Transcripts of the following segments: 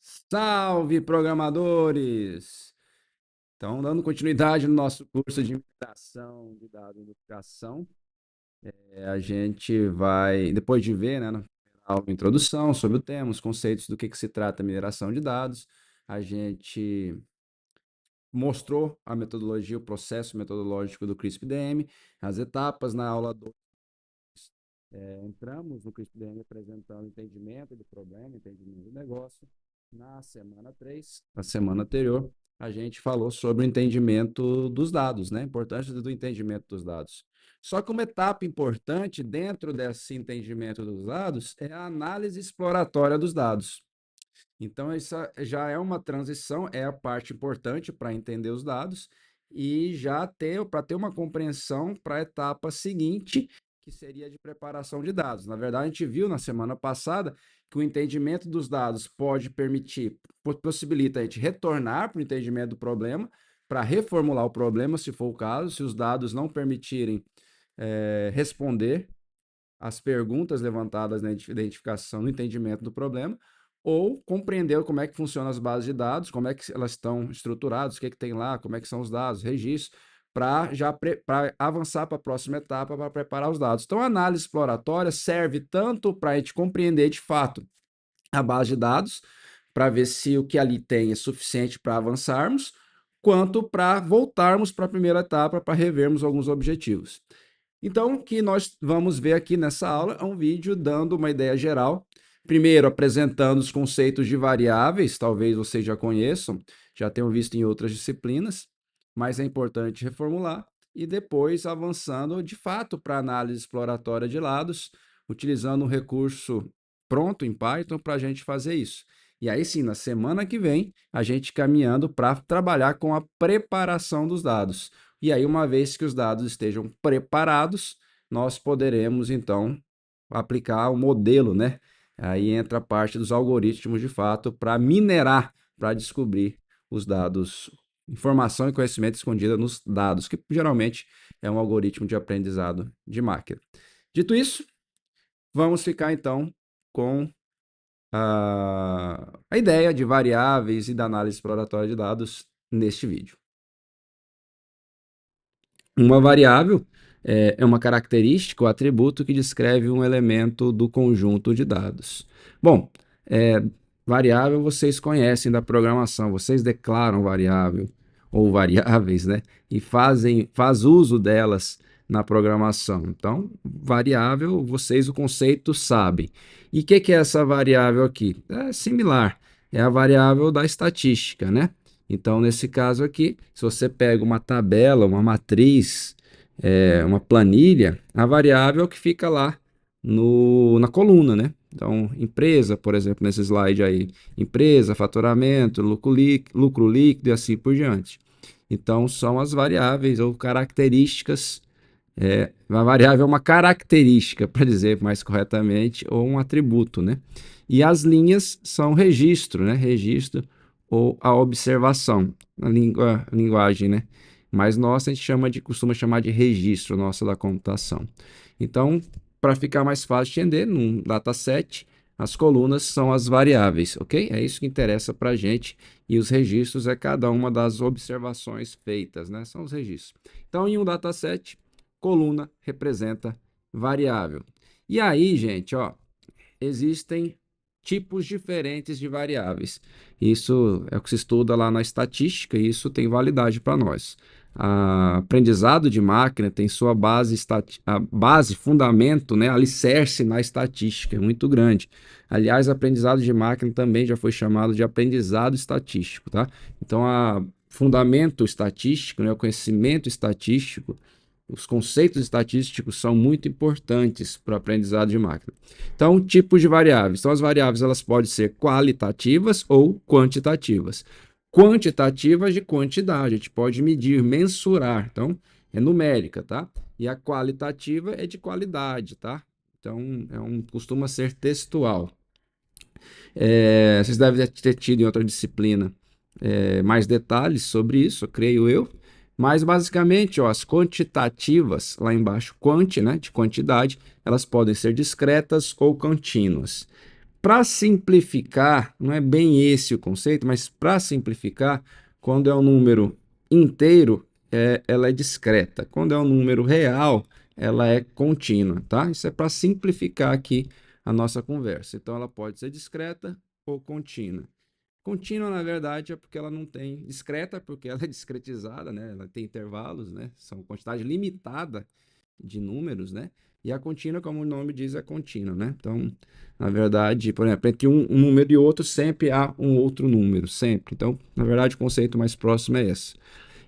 Salve, programadores! Então, dando continuidade no nosso curso de migração de dados e educação, a gente vai, depois de ver, né, na aula de introdução sobre o tema, os conceitos do que se trata a mineração de dados, a gente mostrou a metodologia, o processo metodológico do CRISP-DM, as etapas na aula 2. Entramos no CRISP-DM apresentando entendimento do problema, entendimento do negócio. Na semana 3, na semana anterior, a gente falou sobre o entendimento dos dados, né? A importância do entendimento dos dados. Só que uma etapa importante dentro desse entendimento dos dados é a análise exploratória dos dados. Então, essa já é uma transição, é a parte importante para entender os dados e já ter para ter uma compreensão para a etapa seguinte, que seria de preparação de dados. Na verdade, a gente viu na semana passada que o entendimento dos dados pode permitir, possibilita a gente retornar para o entendimento do problema, para reformular o problema, se for o caso, se os dados não permitirem responder as perguntas levantadas na identificação, no entendimento do problema, ou compreender como é que funcionam as bases de dados, como é que elas estão estruturadas, o que, é que tem lá, como é que são os dados, registros, para avançar para a próxima etapa, para preparar os dados. Então, a análise exploratória serve tanto para a gente compreender de fato a base de dados, para ver se o que ali tem é suficiente para avançarmos, quanto para voltarmos para a primeira etapa, para revermos alguns objetivos. Então, o que nós vamos ver aqui nessa aula é um vídeo dando uma ideia geral. Primeiro, apresentando os conceitos de variáveis, talvez vocês já conheçam, já tenham visto em outras disciplinas, mas é importante reformular. E depois, avançando de fato para a análise exploratória de dados, utilizando um recurso pronto em Python para a gente fazer isso. E aí sim, na semana que vem, a gente caminhando para trabalhar com a preparação dos dados. E aí, uma vez que os dados estejam preparados, nós poderemos, então, aplicar o modelo, né? Aí entra a parte dos algoritmos, de fato, para minerar, para descobrir os dados, informação e conhecimento escondida nos dados, que geralmente é um algoritmo de aprendizado de máquina. Dito isso, vamos ficar, então, com a ideia de variáveis e da análise exploratória de dados neste vídeo. Uma variável é uma característica ou atributo que descreve um elemento do conjunto de dados. Bom, variável vocês conhecem da programação, vocês declaram variável ou variáveis, né? E faz uso delas na programação. Então, variável, vocês o conceito sabem. E o que é essa variável aqui? É similar, é a variável da estatística, né? Então, nesse caso aqui, se você pega uma tabela, uma matriz, uma planilha, a variável que fica lá na coluna, né? Então, empresa, por exemplo, nesse slide aí, empresa, faturamento, lucro líquido e assim por diante. Então, são as variáveis ou características. Uma variável é uma característica, para dizer mais corretamente, ou um atributo, né? E as linhas são registro, né? Registro ou a observação, na linguagem, né? Mas nossa, a gente costuma chamar de registro nossa da computação. Então, para ficar mais fácil de entender, num dataset, as colunas são as variáveis, ok? É isso que interessa para a gente. E os registros é cada uma das observações feitas, né? São os registros. Então, em um dataset, coluna representa variável. E aí, gente, ó, existem tipos diferentes de variáveis. Isso é o que se estuda lá na estatística e isso tem validade para nós. Aprendizado de máquina tem sua base, fundamento, né, alicerce na estatística, é muito grande. Aliás, aprendizado de máquina também já foi chamado de aprendizado estatístico, tá? Então, fundamento estatístico, né, o conhecimento estatístico, os conceitos estatísticos são muito importantes para o aprendizado de máquina. Então, tipos de variáveis. Então, as variáveis elas podem ser qualitativas ou quantitativas. Quantitativas de quantidade, a gente pode medir, mensurar. Então, é numérica, tá? E a qualitativa é de qualidade, tá? Então, costuma ser textual. Vocês devem ter tido em outra disciplina mais detalhes sobre isso, creio eu. Mas, basicamente, ó, as quantitativas, lá embaixo, quant, né, de quantidade, elas podem ser discretas ou contínuas. Para simplificar, não é bem esse o conceito, mas para simplificar, quando é um número inteiro, ela é discreta. Quando é um número real, ela é contínua, tá? Isso é para simplificar aqui a nossa conversa. Então, ela pode ser discreta ou contínua. Contínua, na verdade, é porque ela não tem discreta, porque ela é discretizada, né? Ela tem intervalos, né? São quantidade limitada de números, né? E a contínua, como o nome diz, é contínua, né? Então, na verdade, por exemplo, entre um número e outro, sempre há um outro número, sempre. Então, na verdade, o conceito mais próximo é esse.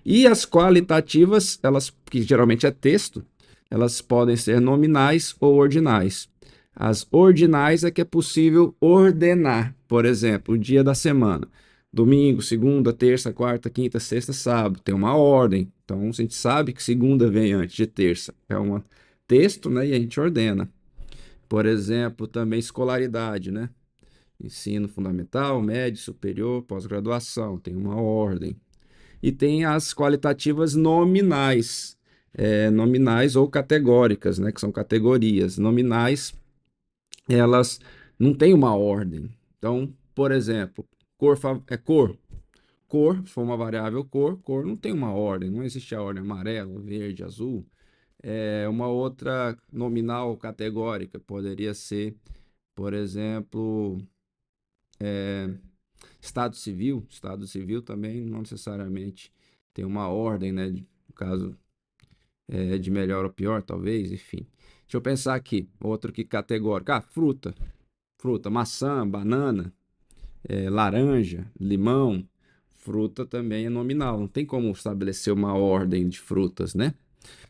E as qualitativas, elas, que geralmente é texto, elas podem ser nominais ou ordinais. As ordinais é que é possível ordenar, por exemplo, o dia da semana. Domingo, segunda, terça, quarta, quinta, sexta, sábado. Tem uma ordem. Então, a gente sabe que segunda vem antes de terça. É um texto, né? E a gente ordena. Por exemplo, também escolaridade, né? Ensino fundamental, médio, superior, pós-graduação. Tem uma ordem. E tem as qualitativas nominais, nominais ou categóricas, né, que são categorias. Nominais, elas não têm uma ordem. Então, por exemplo, cor é cor. Cor, se for uma variável cor, cor não tem uma ordem, não existe a ordem amarelo, verde, azul. É uma outra nominal categórica, poderia ser, por exemplo, Estado civil. Estado civil também não necessariamente tem uma ordem, né? No caso, de melhor ou pior, talvez, enfim. Deixa eu pensar aqui, outro que categórico. Ah, fruta. Fruta, maçã, banana, laranja, limão. Fruta também é nominal, não tem como estabelecer uma ordem de frutas, né?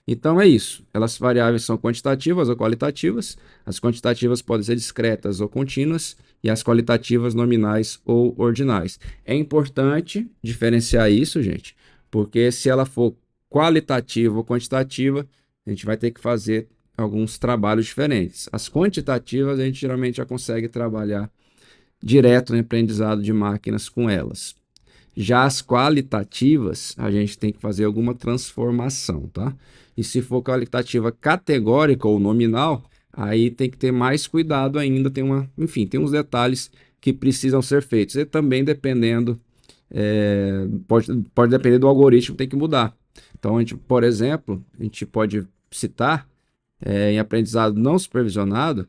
Então é isso. Elas variáveis são quantitativas ou qualitativas. As quantitativas podem ser discretas ou contínuas e as qualitativas nominais ou ordinais. É importante diferenciar isso, gente, porque se ela for qualitativa ou quantitativa, a gente vai ter que fazer alguns trabalhos diferentes. As quantitativas a gente geralmente já consegue trabalhar direto no aprendizado de máquinas com elas. Já as qualitativas, a gente tem que fazer alguma transformação, tá? E se for qualitativa categórica ou nominal, aí tem que ter mais cuidado ainda, enfim, tem uns detalhes que precisam ser feitos. E também dependendo, pode depender do algoritmo, tem que mudar. Então, por exemplo, a gente pode citar, em aprendizado não supervisionado,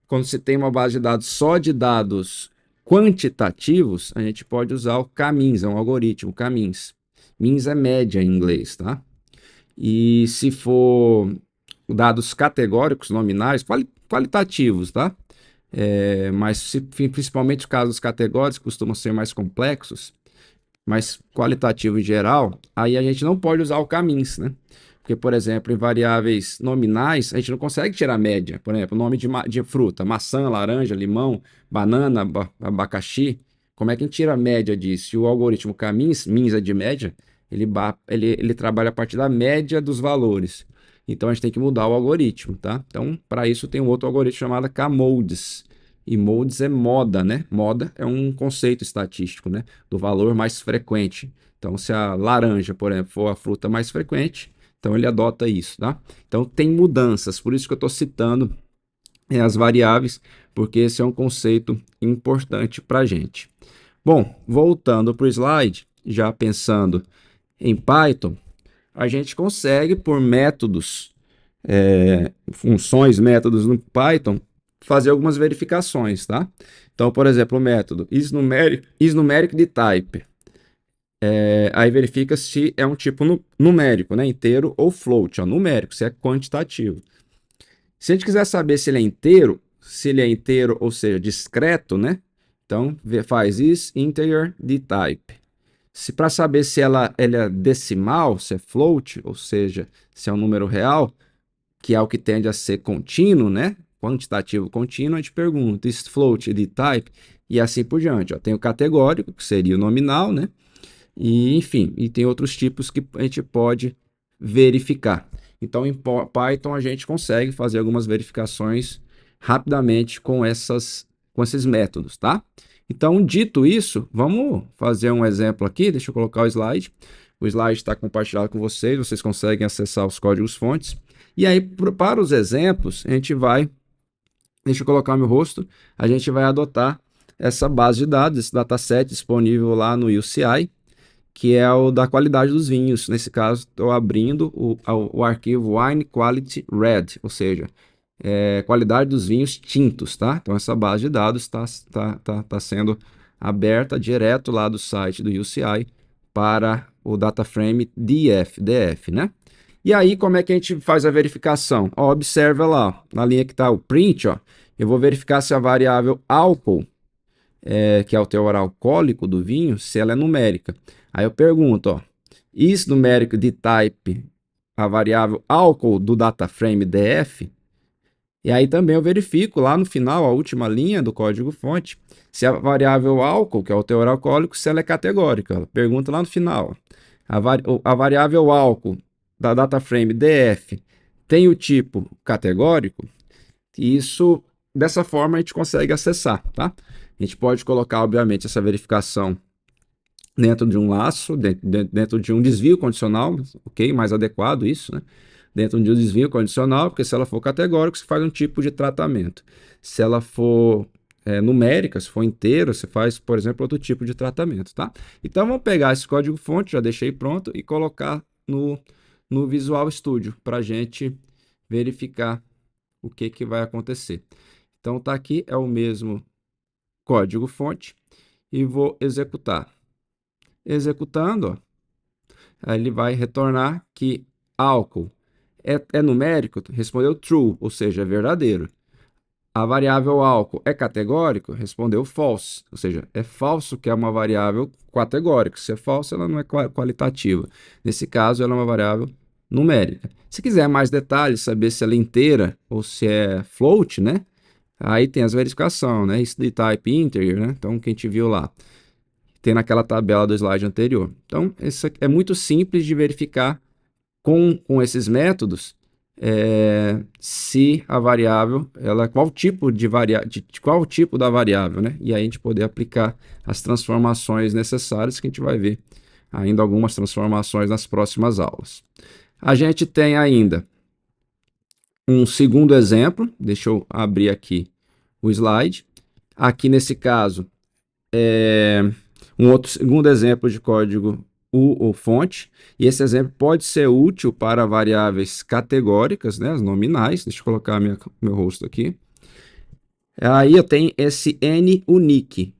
quando se tem uma base de dados só de dados quantitativos, a gente pode usar o CAMINS, é um algoritmo, CAMINS. MINS é média em inglês, tá? E se for dados categóricos, nominais, qualitativos, tá? Mas principalmente os casos categóricos costumam ser mais complexos, mais qualitativo em geral, aí a gente não pode usar o CAMINS, né? Porque, por exemplo, em variáveis nominais, a gente não consegue tirar média. Por exemplo, nome de fruta, maçã, laranja, limão, banana, abacaxi. Como é que a gente tira a média disso? E o algoritmo CAMINS, MINS é de média, ele trabalha a partir da média dos valores. Então, a gente tem que mudar o algoritmo, tá? Então, para isso, tem um outro algoritmo chamado CAMODES. E modes é moda, né? Moda é um conceito estatístico, né? Do valor mais frequente. Então, se a laranja, por exemplo, for a fruta mais frequente, então ele adota isso, tá? Então tem mudanças, por isso que eu estou citando as variáveis, porque esse é um conceito importante para a gente. Bom, voltando para o slide, já pensando em Python, a gente consegue por métodos, funções, métodos no Python, fazer algumas verificações, tá? Então, por exemplo, o método isNumeric de type. Aí verifica se é um tipo numérico, né? Inteiro ou float, ó, numérico, se é quantitativo. Se a gente quiser saber se ele é inteiro, ou seja, discreto, né? Então, faz is integer de type. Se para saber se ela é decimal, se é float, ou seja, se é um número real, que é o que tende a ser contínuo, né? Quantitativo contínuo, a gente pergunta is float de type e assim por diante. Ó. Tem o categórico, que seria o nominal, né? E, enfim, e tem outros tipos que a gente pode verificar. Então, em Python, a gente consegue fazer algumas verificações rapidamente com esses métodos, tá? Então, dito isso, vamos fazer um exemplo aqui. Deixa eu colocar o slide. O slide está compartilhado com vocês conseguem acessar os códigos fontes. E aí, para os exemplos, a gente vai deixa eu colocar meu rosto, a gente vai adotar essa base de dados, esse dataset disponível lá no UCI, que é o da qualidade dos vinhos. Nesse caso, estou abrindo o arquivo Wine Quality Red, ou seja, qualidade dos vinhos tintos, tá? Então, essa base de dados está sendo aberta direto lá do site do UCI para o DataFrame DF, né? E aí, como é que a gente faz a verificação? Ó, observa lá, na linha que está o print, ó, eu vou verificar se a variável álcool, que é o teor alcoólico do vinho, se ela é numérica. Aí eu pergunto, ó, is numérico de type a variável álcool do DataFrame DF? E aí também eu verifico lá no final, a última linha do código-fonte, se a variável álcool, que é o teor alcoólico, se ela é categórica. Ela pergunta lá no final, a variável álcool da DataFrame DF tem o tipo categórico? E isso, dessa forma, a gente consegue acessar, tá? A gente pode colocar, obviamente, essa verificação dentro de um laço, dentro de um desvio condicional, ok? Mais adequado isso, né? Dentro de um desvio condicional, porque se ela for categórica, você faz um tipo de tratamento. Se ela for numérica, se for inteira, você faz, por exemplo, outro tipo de tratamento, tá? Então, vamos pegar esse código-fonte, já deixei pronto, e colocar no Visual Studio, para a gente verificar o que vai acontecer. Então, tá aqui, é o mesmo código-fonte, e vou executar. Executando, ó, aí ele vai retornar que álcool é numérico, respondeu true, ou seja, é verdadeiro. A variável álcool é categórico, respondeu false, ou seja, é falso que é uma variável categórica. Se é falso, ela não é qualitativa. Nesse caso, ela é uma variável numérica. Se quiser mais detalhes, saber se ela é inteira ou se é float, né? Aí tem as verificações, né? Isso de type integer, né? Então, que a gente viu lá, tem naquela tabela do slide anterior. Então, isso é muito simples de verificar com esses métodos, se a variável, qual tipo de qual tipo da variável, né? E aí a gente poder aplicar as transformações necessárias, que a gente vai ver ainda algumas transformações nas próximas aulas. A gente tem ainda um segundo exemplo, deixa eu abrir aqui o slide. Aqui nesse caso, um outro segundo exemplo de código ou fonte, e esse exemplo pode ser útil para variáveis categóricas, né, as nominais. Deixa eu colocar meu rosto aqui. Aí eu tenho esse nUnique.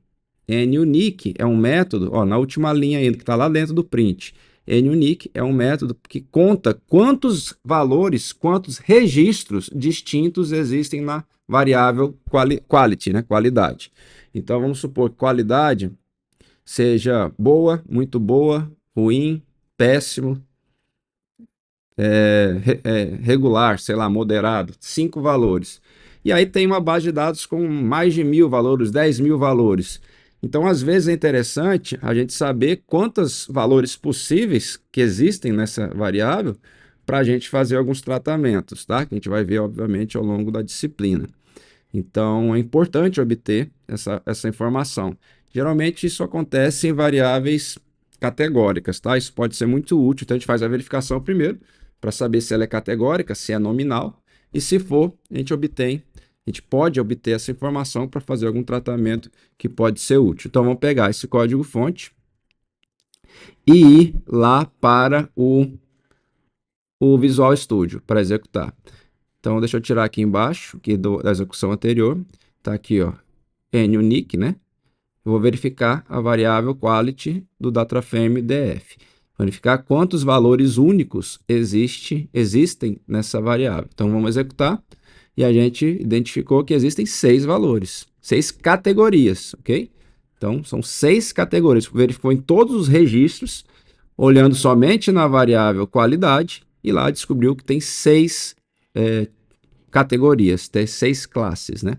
nUnique é um método, ó, na última linha ainda, que está lá dentro do print. nUnique é um método que conta quantos valores, quantos registros distintos existem na variável quality, né, qualidade. Então vamos supor que qualidade seja boa, muito boa, ruim, péssimo, regular, sei lá, moderado, 5 valores. E aí tem uma base de dados com mais de 1.000 valores, 10.000 valores. Então, às vezes é interessante a gente saber quantos valores possíveis que existem nessa variável para a gente fazer alguns tratamentos, tá? Que a gente vai ver, obviamente, ao longo da disciplina. Então, é importante obter essa informação. Geralmente, isso acontece em variáveis categóricas, tá? Isso pode ser muito útil, então a gente faz a verificação primeiro, para saber se ela é categórica, se é nominal, e se for, a gente pode obter essa informação para fazer algum tratamento que pode ser útil. Então, vamos pegar esse código-fonte e ir lá para o Visual Studio para executar. Então, deixa eu tirar aqui embaixo, aqui da execução anterior. Está aqui, ó, nUnique, né? Eu vou verificar a variável quality do DataFrame DF. Verificar quantos valores únicos existem nessa variável. Então, vamos executar. E a gente identificou que existem 6 valores, 6 categorias, ok? Então, são 6 categorias. Verificou em todos os registros, olhando somente na variável qualidade, e lá descobriu que tem 6 categorias, tem 6 classes, né?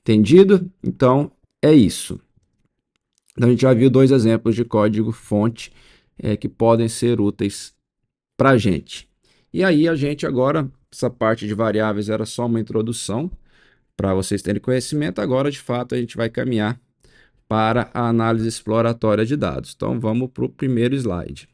Entendido? Então, é isso. Então, a gente já viu 2 exemplos de código-fonte que podem ser úteis para a gente. E aí, a gente agora, essa parte de variáveis era só uma introdução, para vocês terem conhecimento. Agora, de fato, a gente vai caminhar para a análise exploratória de dados. Então, vamos para o primeiro slide.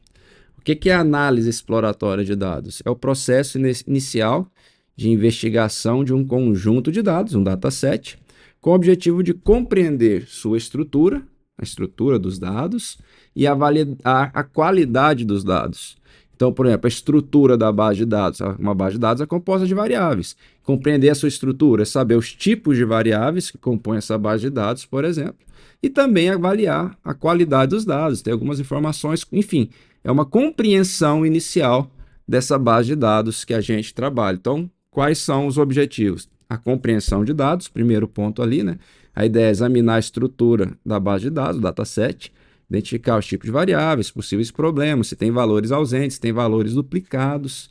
O que é a análise exploratória de dados? É o processo inicial de investigação de um conjunto de dados, um dataset, com o objetivo de compreender sua estrutura, a estrutura dos dados, e avaliar a qualidade dos dados. Então, por exemplo, a estrutura da base de dados. Uma base de dados é composta de variáveis. Compreender a sua estrutura é saber os tipos de variáveis que compõem essa base de dados, por exemplo, e também avaliar a qualidade dos dados, ter algumas informações, enfim, é uma compreensão inicial dessa base de dados que a gente trabalha. Então, quais são os objetivos? A compreensão de dados, primeiro ponto ali, né? A ideia é examinar a estrutura da base de dados, o dataset, identificar os tipos de variáveis, possíveis problemas, se tem valores ausentes, se tem valores duplicados,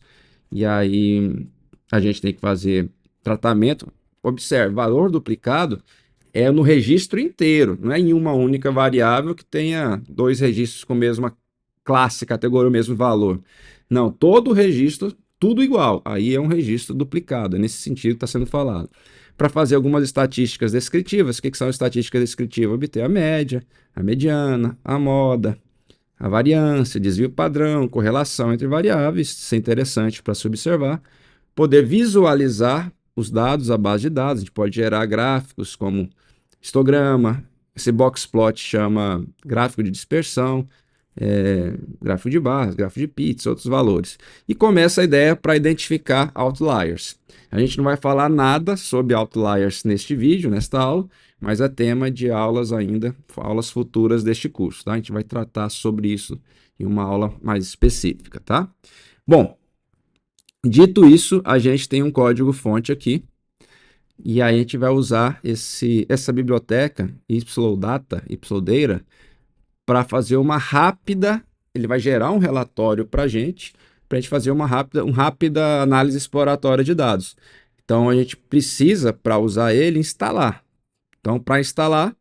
e aí a gente tem que fazer tratamento. Observe, valor duplicado é no registro inteiro, não é em uma única variável que tenha dois registros com a mesma classe, categoria, o mesmo valor. Não, todo registro, tudo igual. Aí é um registro duplicado, é nesse sentido que está sendo falado. Para fazer algumas estatísticas descritivas, o que são estatísticas descritivas? Obter a média, a mediana, a moda, a variância, desvio padrão, correlação entre variáveis, isso é interessante para se observar. Poder visualizar os dados, a base de dados, a gente pode gerar gráficos como histograma, esse box plot chama gráfico de dispersão, gráfico de barras, gráfico de pits, outros valores. E começa a ideia para identificar outliers. A gente não vai falar nada sobre outliers neste vídeo, nesta aula, mas é tema de aulas ainda, aulas futuras deste curso, tá? A gente vai tratar sobre isso em uma aula mais específica, tá? Bom, dito isso, a gente tem um código-fonte aqui, e aí a gente vai usar essa biblioteca ydata, para fazer uma rápida, ele vai gerar um relatório para a gente fazer uma rápida análise exploratória de dados. Então a gente precisa, para usar ele, instalar. Então, para instalar,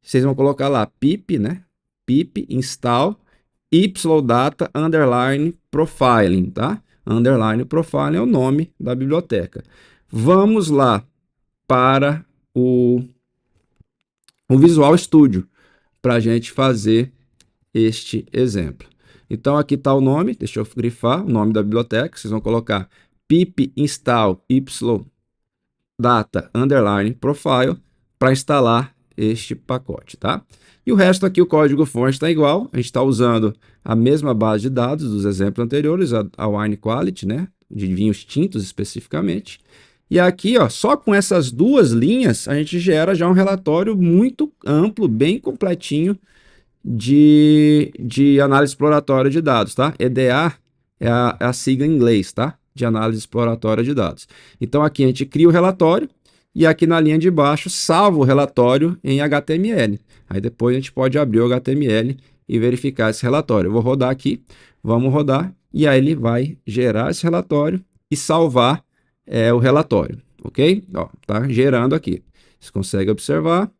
vocês vão colocar lá pip, né? Pip install ydata underline profiling, tá? Underline profiling é o nome da biblioteca. Vamos lá para o Visual Studio para a gente fazer este exemplo. Então aqui está o nome, deixa eu grifar o nome da biblioteca, vocês vão colocar pip install ydata underline profile para instalar este pacote, tá? E o resto aqui, o código-fonte está igual, a gente está usando a mesma base de dados dos exemplos anteriores, a Wine Quality, né? De vinhos tintos especificamente. E aqui, ó, só com essas duas linhas, a gente gera já um relatório muito amplo, bem completinho, de análise exploratória de dados, tá? EDA é a sigla em inglês, tá? De análise exploratória de dados. Então aqui a gente cria o relatório e aqui na linha de baixo salva o relatório em HTML. Aí depois a gente pode abrir o HTML e verificar esse relatório. Eu vou rodar aqui, vamos rodar, e aí ele vai gerar esse relatório e salvar o relatório, ok? Ó, tá gerando aqui. Você consegue observar,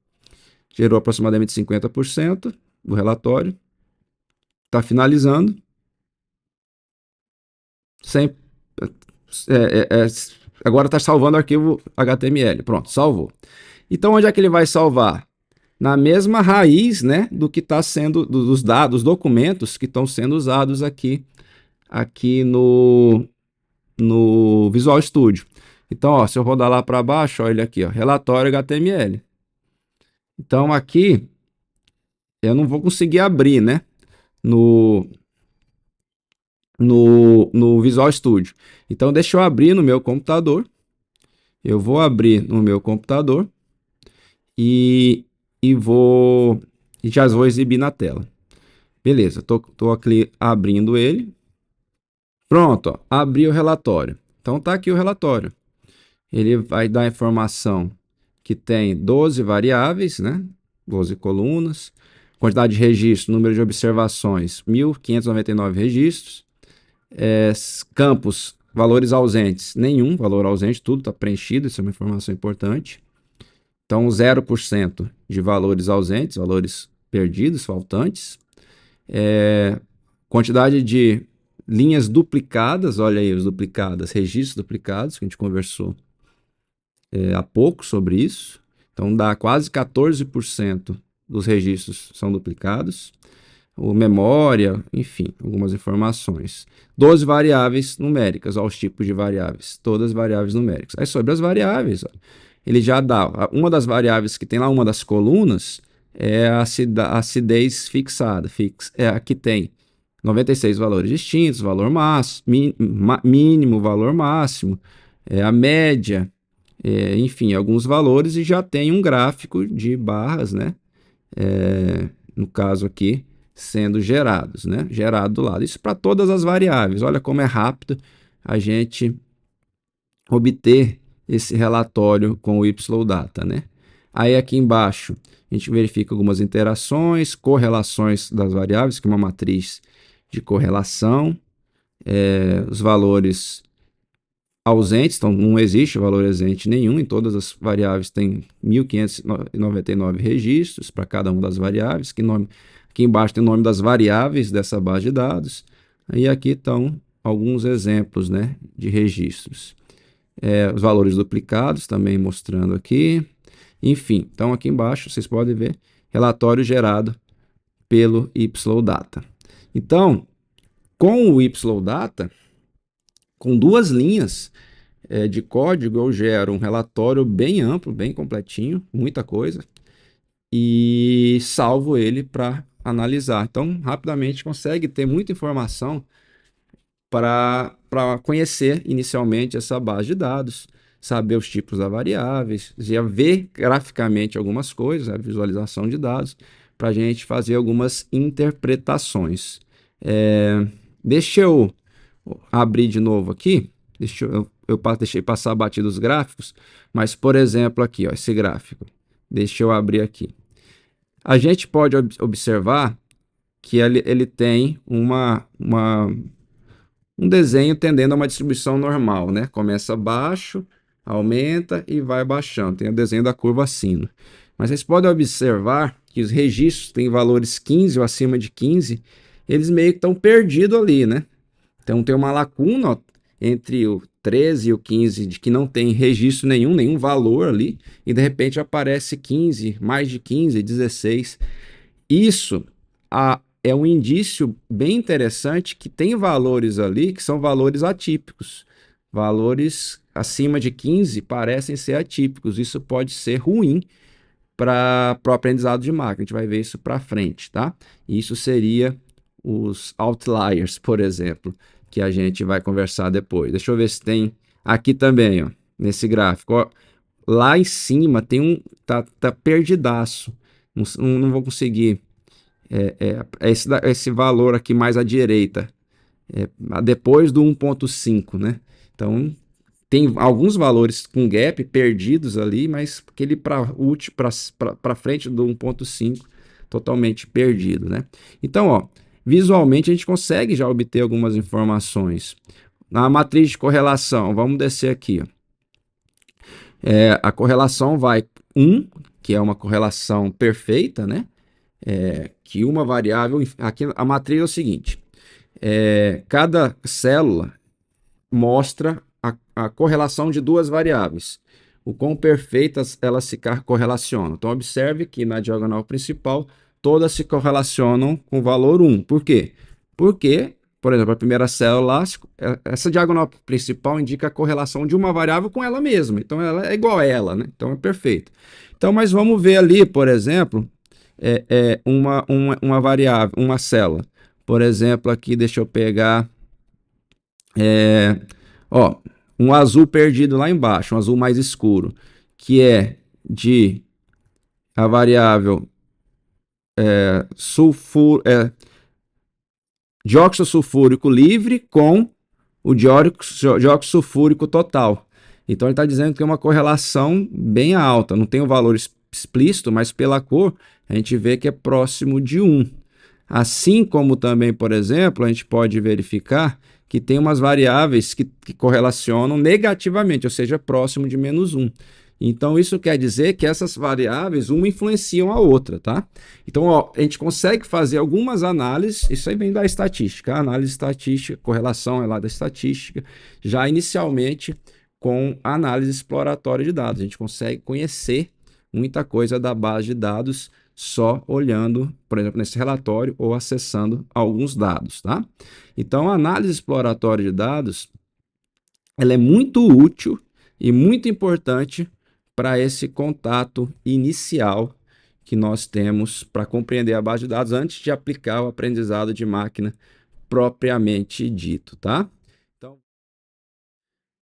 gerou aproximadamente 50% do relatório, está finalizando, sem, agora está salvando o arquivo HTML, pronto, salvou. Então onde é que ele vai salvar? Na mesma raiz, né, do que está sendo, dos dados, documentos que estão sendo usados aqui no Visual Studio. Então, ó, se eu rodar lá para baixo, olha aqui, ó, relatório HTML. Então aqui eu não vou conseguir abrir, né, no Visual Studio. Então deixa eu abrir no meu computador. Eu vou abrir no meu computador e já vou exibir na tela. Beleza, tô aqui abrindo ele. Pronto, ó, abri o relatório. Então tá aqui o relatório. Ele vai dar a informação que tem 12 variáveis, né? 12 colunas. Quantidade de registros, número de observações, 1.599 registros. Campos, valores ausentes, nenhum valor ausente, tudo está preenchido, isso é uma informação importante. Então, 0% de valores ausentes, valores perdidos, faltantes. Quantidade de linhas duplicadas, olha aí os duplicadas, registros duplicados, que a gente conversou há pouco sobre isso. Então, dá quase 14% dos registros são duplicados. ou memória, enfim, algumas informações. 12 variáveis numéricas, ó, os tipos de variáveis, todas variáveis numéricas. Aí sobre as variáveis, ó, ele já dá, uma das variáveis que tem lá, uma das colunas, é a acidez fixada, é a que tem 96 valores distintos, valor mínimo, valor máximo, a média, enfim, alguns valores, e já tem um gráfico de barras, né? No caso aqui, sendo gerados, né? Gerado do lado. Isso para todas as variáveis. Olha como é rápido a gente obter esse relatório com o YData, né? Aí aqui embaixo a gente verifica algumas interações, correlações das variáveis, que é uma matriz de correlação, os valores ausentes, então não existe valor ausente nenhum, em todas as variáveis tem 1.599 registros para cada uma das variáveis, aqui embaixo tem o nome das variáveis dessa base de dados, e aqui estão alguns exemplos, né, de registros. Os valores duplicados também mostrando aqui, enfim, então aqui embaixo vocês podem ver relatório gerado pelo YData. Então, com o YData, com 2 linhas de código, eu gero um relatório bem amplo, bem completinho, muita coisa, e salvo ele para analisar. Então, rapidamente consegue ter muita informação para conhecer inicialmente essa base de dados, saber os tipos das variáveis, já ver graficamente algumas coisas, a visualização de dados, para a gente fazer algumas interpretações. Deixa eu abrir de novo aqui. Eu deixei passar batido os gráficos, mas, por exemplo, aqui, ó, esse gráfico. Deixa eu abrir aqui. A gente pode observar que ele tem um desenho tendendo a uma distribuição normal, né? Começa baixo, aumenta e vai baixando. Tem o desenho da curva sino. Mas vocês podem observar que os registros têm valores 15 ou acima de 15, eles meio que estão perdidos ali, né? Então tem uma lacuna, ó, entre o 13 e o 15, de que não tem registro nenhum valor ali, e de repente aparece 15, mais de 15, 16. Isso é um indício bem interessante que tem valores ali que são valores atípicos. Valores acima de 15 parecem ser atípicos. Isso pode ser ruim para o aprendizado de máquina. A gente vai ver isso para frente, tá? Isso seria os outliers, por exemplo, que a gente vai conversar depois. Deixa eu ver se tem aqui também, ó, nesse gráfico. Ó, lá em cima tem tá perdidaço. Não vou conseguir. Esse valor aqui mais à direita, depois do 1.5, né? Então tem alguns valores com gap perdidos ali, mas aquele para frente do 1.5 totalmente perdido, né? Então, ó, visualmente a gente consegue já obter algumas informações. Na matriz de correlação, vamos descer aqui, ó. A correlação vai 1, que é uma correlação perfeita, né? Que uma variável, aqui a matriz é o seguinte, cada célula mostra a correlação de 2 variáveis, o quão perfeitas elas se correlacionam. Então observe que na diagonal principal todas se correlacionam com o valor 1. Por quê? Porque, por exemplo, a primeira célula, essa diagonal principal indica a correlação de uma variável com ela mesma. Então ela é igual a ela, né? Então é perfeito. Então, mas vamos ver ali, por exemplo, uma variável, uma célula. Por exemplo, aqui deixa eu pegar ó, um azul perdido lá embaixo, um azul mais escuro, que é de a variável dióxido sulfúrico livre com o dióxido sulfúrico total. Então ele está dizendo que tem uma correlação bem alta, não tem o valor explícito, mas pela cor a gente vê que é próximo de 1. Assim como também, por exemplo, a gente pode verificar que tem umas variáveis que correlacionam negativamente, ou seja, próximo de -1. Então, isso quer dizer que essas variáveis, uma influenciam a outra, tá? Então, ó, a gente consegue fazer algumas análises, isso aí vem da estatística, a análise estatística, correlação é lá da estatística, já inicialmente com análise exploratória de dados. A gente consegue conhecer muita coisa da base de dados só olhando, por exemplo, nesse relatório ou acessando alguns dados, tá? Então, a análise exploratória de dados, ela é muito útil e muito importante para esse contato inicial que nós temos para compreender a base de dados antes de aplicar o aprendizado de máquina propriamente dito, tá? Então,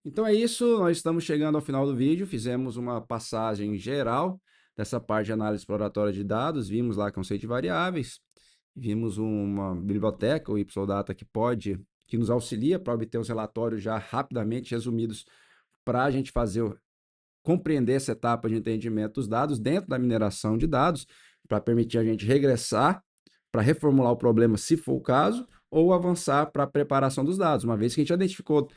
então é isso, nós estamos chegando ao final do vídeo, fizemos uma passagem geral dessa parte de análise exploratória de dados, vimos lá conceito de variáveis, vimos uma biblioteca, o YData, que nos auxilia para obter os relatórios já rapidamente resumidos para a gente compreender essa etapa de entendimento dos dados dentro da mineração de dados, para permitir a gente regressar, para reformular o problema, se for o caso, ou avançar para a preparação dos dados, uma vez que a gente identificou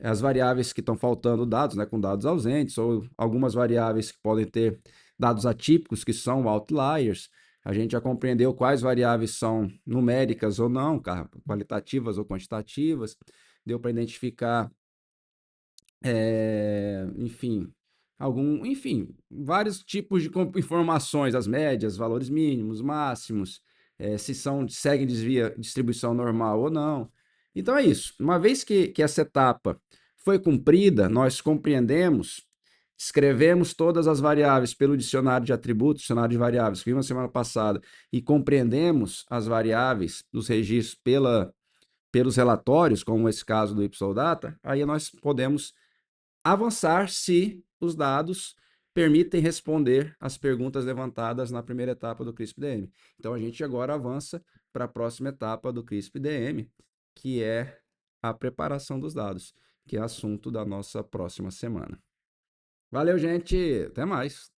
as variáveis que estão faltando dados, né, com dados ausentes, ou algumas variáveis que podem ter dados atípicos, que são outliers. A gente já compreendeu quais variáveis são numéricas ou não, qualitativas ou quantitativas. Deu para identificar enfim, vários tipos de informações, as médias, valores mínimos, máximos, se seguem distribuição normal ou não. Então é isso. Uma vez que essa etapa foi cumprida, nós compreendemos, escrevemos todas as variáveis pelo dicionário de atributos, dicionário de variáveis que vimos na semana passada, e compreendemos as variáveis dos registros pelos relatórios, como esse caso do YData, aí nós podemos avançar se os dados permitem responder as perguntas levantadas na primeira etapa do CRISP-DM. Então, a gente agora avança para a próxima etapa do CRISP-DM, que é a preparação dos dados, que é assunto da nossa próxima semana. Valeu, gente! Até mais!